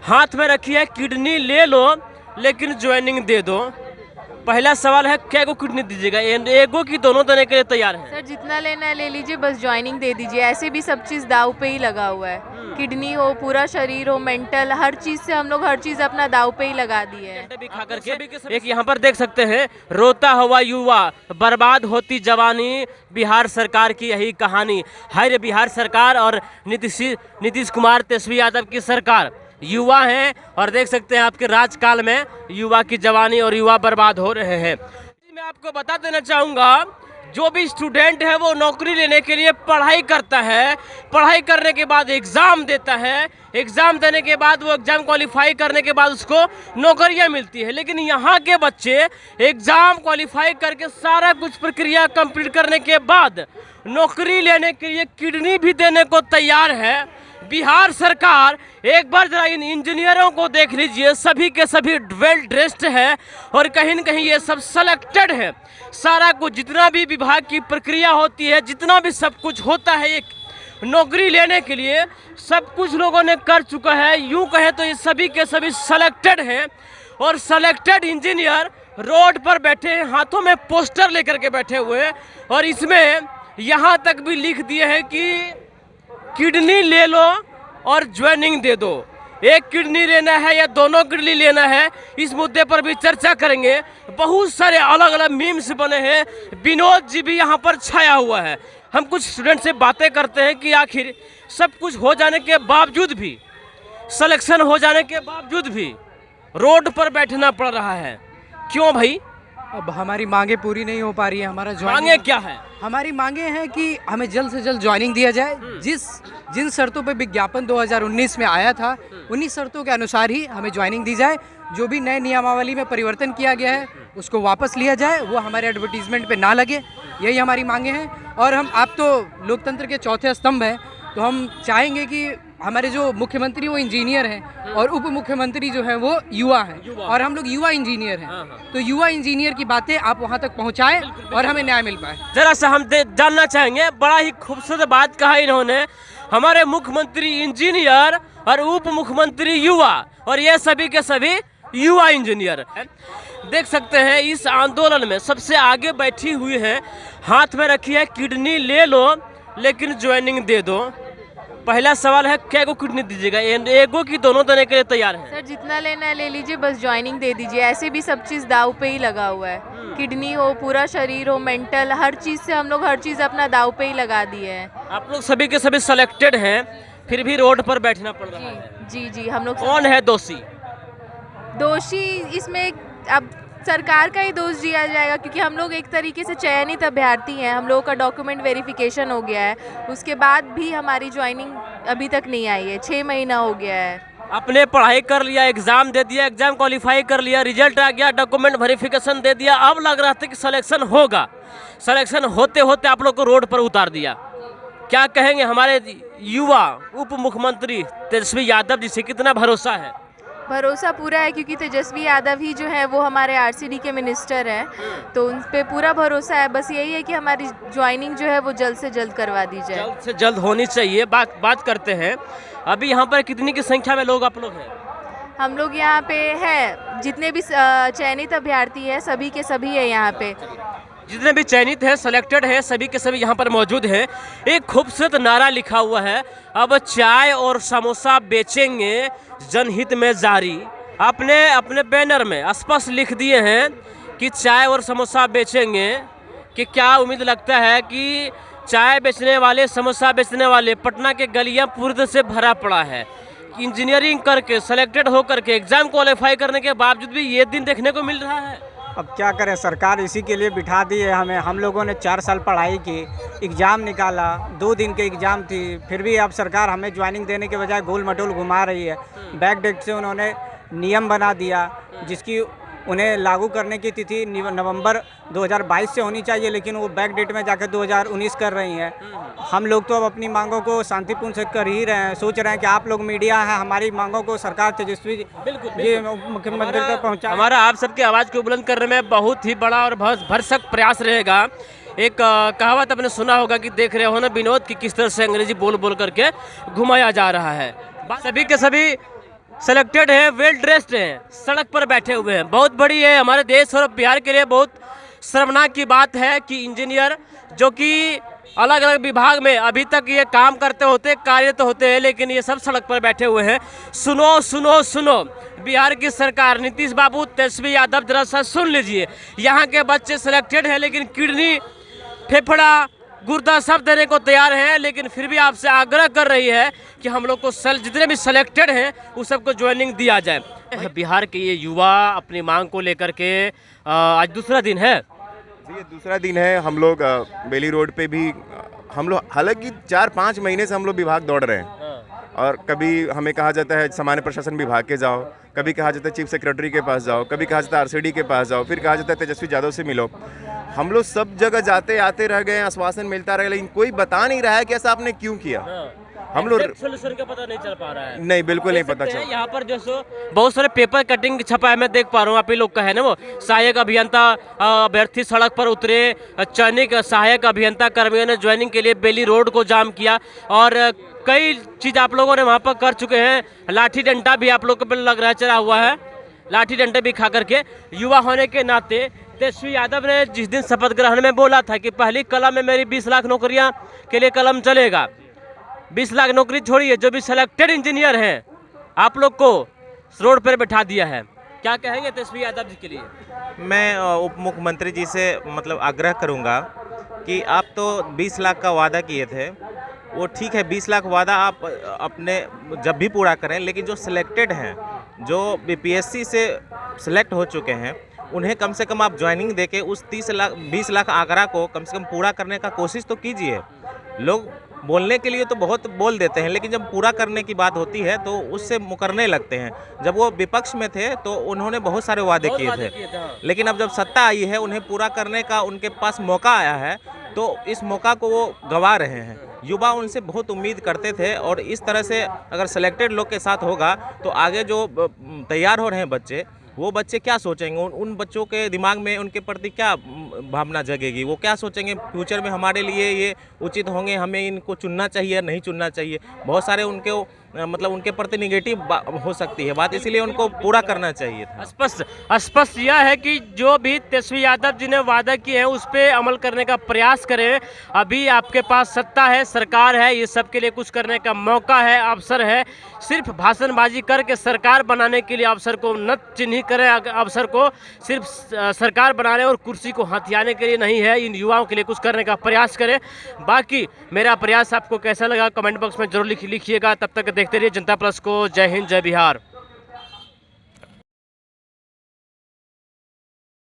हाथ में रखी है किडनी ले लो लेकिन ज्वाइनिंग दे दो। पहला सवाल है क्या को किडनी दीजिएगा, एगो की दोनों देने के लिए तैयार हैं? सर जितना लेना है ले लीजिए, बस ज्वाइनिंग दे दीजिए। ऐसे भी सब चीज़ दाव पे ही लगा हुआ है, किडनी हो, पूरा शरीर हो, मेंटल, हर चीज़ से हम लोग हर चीज़ अपना दाव पे ही लगा दिए हैं। भी खा करके एक यहाँ पर देख सकते हैं, रोता हुआ युवा बर्बाद होती जवानी, बिहार सरकार की यही कहानी है। बिहार सरकार और नीतीश कुमार तेजस्वी यादव की सरकार युवा हैं और देख सकते हैं आपके राजकाल में युवा की जवानी और युवा बर्बाद हो रहे हैं। मैं आपको बता देना चाहूँगा, जो भी स्टूडेंट है वो नौकरी लेने के लिए पढ़ाई करता है, पढ़ाई करने के बाद एग्ज़ाम देता है, एग्ज़ाम देने के बाद वो एग्ज़ाम क्वालिफाई करने के बाद उसको नौकरियां मिलती है। लेकिन यहाँ के बच्चे एग्ज़ाम क्वालिफाई करके सारा कुछ प्रक्रिया कंप्लीट करने के बाद नौकरी लेने के लिए किडनी भी देने को तैयार है। बिहार सरकार एक बार जरा इन इंजीनियरों को देख लीजिए, सभी के सभी वेल ड्रेस्ड है और कहीं न कहीं ये सब सेलेक्टेड है। सारा कुछ जितना भी विभाग की प्रक्रिया होती है, जितना भी सब कुछ होता है एक नौकरी लेने के लिए, सब कुछ लोगों ने कर चुका है। यूँ कहे तो ये सभी के सभी सेलेक्टेड हैं और सेलेक्टेड इंजीनियर रोड पर बैठे हैं, हाथों में पोस्टर लेकर के बैठे हुए हैं और इसमें यहाँ तक भी लिख दिए हैं कि किडनी ले लो और ज्वाइनिंग दे दो। एक किडनी लेना है या दोनों किडनी लेना है, इस मुद्दे पर भी चर्चा करेंगे। बहुत सारे अलग अलग मीम्स बने हैं, विनोद जी भी यहाँ पर छाया हुआ है। हम कुछ स्टूडेंट से बातें करते हैं कि आखिर सब कुछ हो जाने के बावजूद भी, सिलेक्शन हो जाने के बावजूद भी रोड पर बैठना पड़ रहा है, क्यों भाई? अब हमारी मांगे पूरी नहीं हो पा रही है। हमारा मांगे क्या है? हमारी मांगे हैं कि हमें जल्द से जल्द ज्वाइनिंग दिया जाए। जिन शर्तों पे विज्ञापन 2019 में आया था, उन्हीं शर्तों के अनुसार ही हमें ज्वाइनिंग दी जाए। जो भी नए नियमावली में परिवर्तन किया गया है उसको वापस लिया जाए, वो हमारे एडवर्टीजमेंट पे ना लगे। यही हमारी मांगे हैं। और आप तो लोकतंत्र के चौथे स्तंभ हैं, तो हम चाहेंगे कि हमारे जो मुख्यमंत्री वो इंजीनियर हैं और उप मुख्यमंत्री जो है वो युवा हैं और हम लोग युवा इंजीनियर हैं। तो युवा इंजीनियर की बातें आप वहाँ तक पहुँचाएं और हमें न्याय मिल पाए। जरा सा हम जानना चाहेंगे, बड़ा ही खूबसूरत बात कहा इन्होंने, हमारे मुख्यमंत्री इंजीनियर और उप मुख्यमंत्री युवा, और ये सभी के सभी युवा इंजीनियर। देख सकते हैं इस आंदोलन में सबसे आगे बैठी हुई है, हाथ में रखी है किडनी ले लो लेकिन ज्वाइनिंग दे दो। पहला सवाल है क्या को किडनी दीजिएगा, एगो की दोनों देने के लिए तैयार हैं? सर जितना लेना है ले लीजिए, बस ज्वाइनिंग दे दीजिए। ऐसे भी सब चीज़ दाव पे ही लगा हुआ है, किडनी हो, पूरा शरीर हो, मेंटल, हर चीज़ से हम लोग हर चीज़ अपना दाव पे ही लगा दिए हैं। आप लोग सभी के सभी सेलेक्टेड हैं, फिर भी रोड पर बैठना पड़ रहा है। जी हम लोग। कौन है दोषी? दोषी इसमें अब सरकार का ही दोष दिया जाएगा, क्योंकि हम लोग एक तरीके से चयनित अभ्यर्थी हैं। हम लोगों का डॉक्यूमेंट वेरिफिकेशन हो गया है, उसके बाद भी हमारी ज्वाइनिंग अभी तक नहीं आई है। 6 महीना हो गया है। आपने पढ़ाई कर लिया, एग्जाम दे दिया, एग्जाम क्वालिफाई कर लिया, रिजल्ट आ गया, डॉक्यूमेंट वेरिफिकेशन दे दिया, अब लग रहा था कि सिलेक्शन होगा। सिलेक्शन होते होते आप लोग को रोड पर उतार दिया। क्या कहेंगे हमारे युवा उप मुख्यमंत्री तेजस्वी यादव जी से कितना भरोसा है? भरोसा पूरा है, क्योंकि तेजस्वी यादव ही जो है वो हमारे आरसीडी के मिनिस्टर हैं, तो उन पे पूरा भरोसा है। बस यही है कि हमारी ज्वाइनिंग जो है वो जल्द से जल्द करवा दी जाए। जल्द से जल्द होनी चाहिए। बात करते हैं, अभी यहाँ पर कितनी की संख्या में लोग आप लोग हैं? हम लोग यहाँ पे है, जितने भी चयनित अभ्यर्थी है सभी के सभी है यहाँ पे। जितने भी चयनित हैं, सेलेक्टेड हैं, सभी के सभी यहाँ पर मौजूद हैं। एक खूबसूरत नारा लिखा हुआ है, अब चाय और समोसा बेचेंगे जनहित में जारी। आपने अपने बैनर में स्पष्ट लिख दिए हैं कि चाय और समोसा बेचेंगे। कि क्या उम्मीद लगता है कि चाय बेचने वाले, समोसा बेचने वाले, पटना के गलियाँ पूरी तरह से भरा पड़ा है। इंजीनियरिंग करके, सेलेक्टेड होकर के, एग्जाम क्वालिफाई करने के बावजूद भी ये दिन देखने को मिल रहा है। अब क्या करें, सरकार इसी के लिए बिठा दी है हमें। हम लोगों ने 4 साल पढ़ाई की, एग्ज़ाम निकाला, 2 दिन के एग्ज़ाम थी, फिर भी अब सरकार हमें ज्वाइनिंग देने के बजाय गोल मटोल घुमा रही है। बैकडेट से उन्होंने नियम बना दिया, जिसकी उन्हें लागू करने की तिथि नवंबर 2022 से होनी चाहिए, लेकिन वो बैक डेट में जाकर 2019 कर रही हैं। हम लोग तो अब अपनी मांगों को शांतिपूर्ण से कर ही रहे हैं। सोच रहे हैं कि आप लोग मीडिया है, हमारी मांगों को सरकार तेजस्वी जी मुख्यमंत्री तक पहुँचा। हमारा आप सबके आवाज़ को बुलंद करने में बहुत ही बड़ा और बहुत भरसक प्रयास रहेगा। एक कहावत आपने सुना होगा कि देख रहे हो ना विनोद की किस तरह से अंग्रेजी बोल बोल करके घुमाया जा रहा है। सभी के सभी सेलेक्टेड हैं, वेल ड्रेस्ड हैं, सड़क पर बैठे हुए हैं। बहुत बड़ी है हमारे देश और बिहार के लिए बहुत शर्मनाक की बात है कि इंजीनियर जो कि अलग अलग विभाग में अभी तक ये काम करते होते, कार्यरत होते हैं, लेकिन ये सब सड़क पर बैठे हुए हैं। सुनो सुनो सुनो, बिहार की सरकार, नीतीश बाबू, तेजस्वी यादव, जरा सा सुन लीजिए। यहाँ के बच्चे सिलेक्टेड हैं, लेकिन किडनी, फेफड़ा, गुर्दा सब देने को तैयार हैं, लेकिन फिर भी आपसे आग्रह कर रही है कि हम लोग को जितने भी सिलेक्टेड हैं उस सबको ज्वाइनिंग दिया जाए। बिहार के ये युवा अपनी मांग को लेकर के आज दूसरा दिन है। जी, ये दूसरा दिन है। हम लोग बेली रोड पे भी हम लोग, हालांकि 4-5 महीने से हम लोग विभाग दौड़ रहे हैं, और कभी हमें कहा जाता है सामान्य प्रशासन विभाग के जाओ, कभी कहा जाता है चीफ सेक्रेटरी के पास जाओ, कभी कहा जाता है आरसीडी के पास जाओ, फिर कहा जाता है तेजस्वी यादव से मिलो। हम लोग सब जगह जाते आते रह गए, आश्वासन मिलता रहा, लेकिन कोई बता नहीं रहा है कि ऐसा आपने क्यों किया। हम लोग सोल्यूशन का पता नहीं चल पा रहा है। नहीं, बिल्कुल नहीं पता चल। यहाँ पर जो सो बहुत सारे पेपर कटिंग छपा है, मैं देख पा रहा हूँ। आप ही लोग का है ना वो सहायक अभियंता अभ्यर्थी सड़क पर उतरे, चयनित सहायक अभियंता कर्मियों ने ज्वाइनिंग के लिए बेली रोड को जाम किया, और कई चीज आप लोगों ने वहाँ पर कर चुके हैं। लाठी डंडा भी आप लोग को लग रहा है चला हुआ है, लाठी डंडे भी खा करके। युवा होने के नाते तेजस्वी यादव ने जिस दिन शपथ ग्रहण में बोला था कि पहली कलम में मेरी 20 लाख नौकरियां के लिए कलम चलेगा, 20 लाख नौकरी छोड़िए, जो भी सिलेक्टेड इंजीनियर हैं आप लोग को रोड पर बैठा दिया है। क्या कहेंगे तेजस्वी यादव जी के लिए? मैं उप मुख्यमंत्री जी से मतलब आग्रह करूंगा कि आप तो 20 लाख का वादा किए थे, वो ठीक है, 20 लाख वादा आप अपने जब भी पूरा करें, लेकिन जो सिलेक्टेड हैं, जो बीपीएससी से सिलेक्ट हो चुके हैं, उन्हें कम से कम आप ज्वाइनिंग देके उस 20 लाख आंकड़ा को कम से कम पूरा करने का कोशिश तो कीजिए। लोग बोलने के लिए तो बहुत बोल देते हैं, लेकिन जब पूरा करने की बात होती है तो उससे मुकरने लगते हैं। जब वो विपक्ष में थे तो उन्होंने बहुत सारे वादे किए थे, लेकिन अब जब सत्ता आई है, उन्हें पूरा करने का उनके पास मौका आया है, तो इस मौका को वो गंवा रहे हैं। युवा उनसे बहुत उम्मीद करते थे, और इस तरह से अगर सिलेक्टेड लोग के साथ होगा तो आगे जो तैयार हो रहे हैं बच्चे, वो बच्चे क्या सोचेंगे? उन बच्चों के दिमाग में उनके प्रति क्या भावना जगेगी? वो क्या सोचेंगे फ्यूचर में हमारे लिए ये उचित होंगे, हमें इनको चुनना चाहिए या नहीं चुनना चाहिए? बहुत सारे उनके मतलब उनके प्रति निगेटिव हो सकती है बात, इसलिए उनको पूरा करना चाहिए था। स्पष्ट यह है कि जो भी तेजस्वी यादव जी ने वादा किए हैं उस पर अमल करने का प्रयास करें। अभी आपके पास सत्ता है, सरकार है, ये सबके लिए कुछ करने का मौका है, अवसर है। सिर्फ भाषणबाजी करके सरकार बनाने के लिए अवसर को न चिन्हित करें, अवसर को सिर्फ सरकार बनाने और कुर्सी को हथियाने के लिए नहीं है। इन युवाओं के लिए कुछ करने का प्रयास करें। बाकी मेरा प्रयास आपको कैसा लगा कमेंट बॉक्स में जरूर लिखिएगा। तब तक देखते रहिए जनता प्लस को। जय हिंद, जय बिहार।